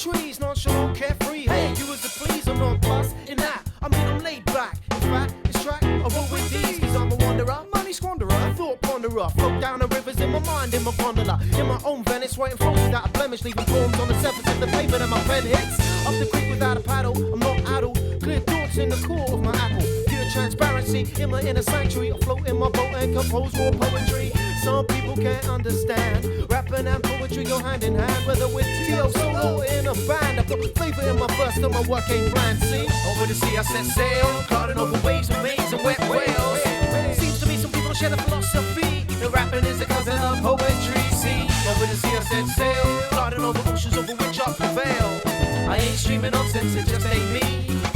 trees, nonchalant, carefree. Hey, you was the please, I'm not plus in that. I mean, I'm laid back. In fact, this track, I roll with these, cause I'm a wanderer, money squanderer, thought ponderer. Float down the rivers in my mind, in my gondola. In my own Venice, writing flows without a blemish, leaving poems on the surface of the paper that my pen hits. Up the creek without a paddle, I'm not addled. Clear thoughts in the core of my apple. Pure transparency in my inner sanctuary. I float in my boat and compose more poetry. Some people can't understand. Rapping and poetry go hand in hand. Whether with T.O. solo or in a band, I've got flavor in my verse till my work ain't bland. See, over the sea I set sail, clouding over waves with maids and wet whales. Seems to me some people share the philosophy. The rapping is a cousin of poetry. See, over the sea I set sail, clouding over oceans over which I prevail. I ain't streaming nonsense, it just ain't me.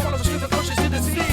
Follow the stream of conscious to the sea.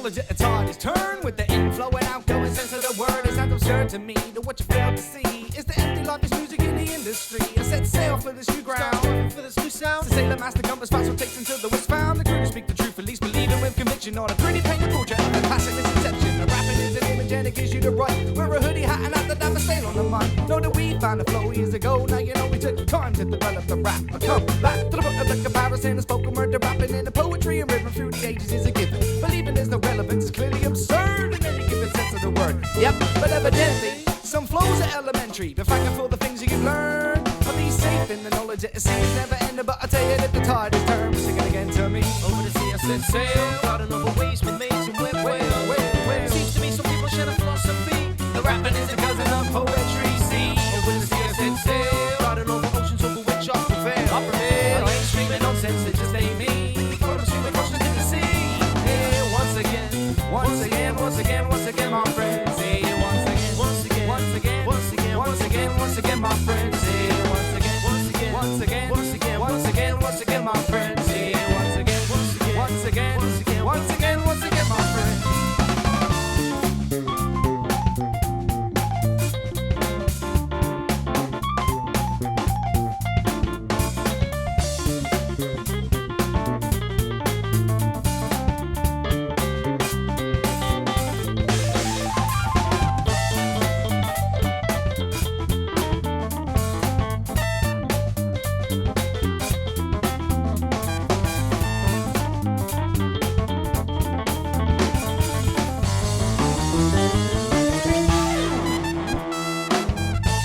At the tide is turned with the inflow and outgoing sense of the word. It's not absurd to me that what you fail to see is the empty life is music in the industry. I set sail for this new ground, for this new sound. To sailor master compass fast takes until the west found. The crew to speak the truth, at least believing with conviction. On a pretty painted portrait of a classic misconception. The rapping is an image and it gives you the right. Wear a hoodie hat and have the damn sail on the mic. Know that we found the flow years ago. Now you know we took time to develop the rap. I come back to the book of the comparison. The spoken word, the rapping in the poetry and rhythm through the ages is a given. Believing there's no relevance is clearly absurd in any given sense of the word. Yep, but evidently some flows are elementary. The fact for the things you've learned. Are these safe in the knowledge that it seems never ending? But I tell you that the tide is turned. Sing it again to me. Over the sea I set sail, clouding over waves with maids and wet whales. Seems to me some people share the philosophy. The rapping is a cousin of poetry. See, over the sea I set sail, clouding over oceans over which I prevail. I ain't streaming nonsense, it just ain't me. Follow the stream of conscious to the sea. Yeah, once again, my friends. Say once again, my friends. Say once again, my friends. Say once again, my friends.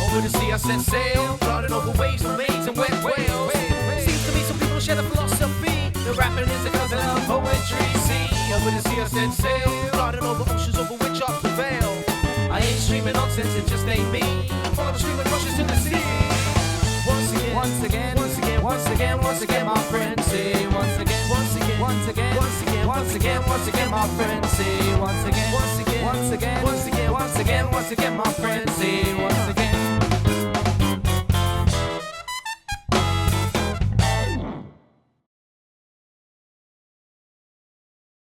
Over the sea I set sail, clouding over waves with maids and wet whales. Seems to me some people share the philosophy. The rapping is a cousin of poetry. See, over the sea I set sail, clouding over oceans over which I prevail. I ain't streaming nonsense, it just ain't me. Follow the stream of conscious to the sea. Once again, my friends. Say once again, my friends. Say once again, my friends. Say once again.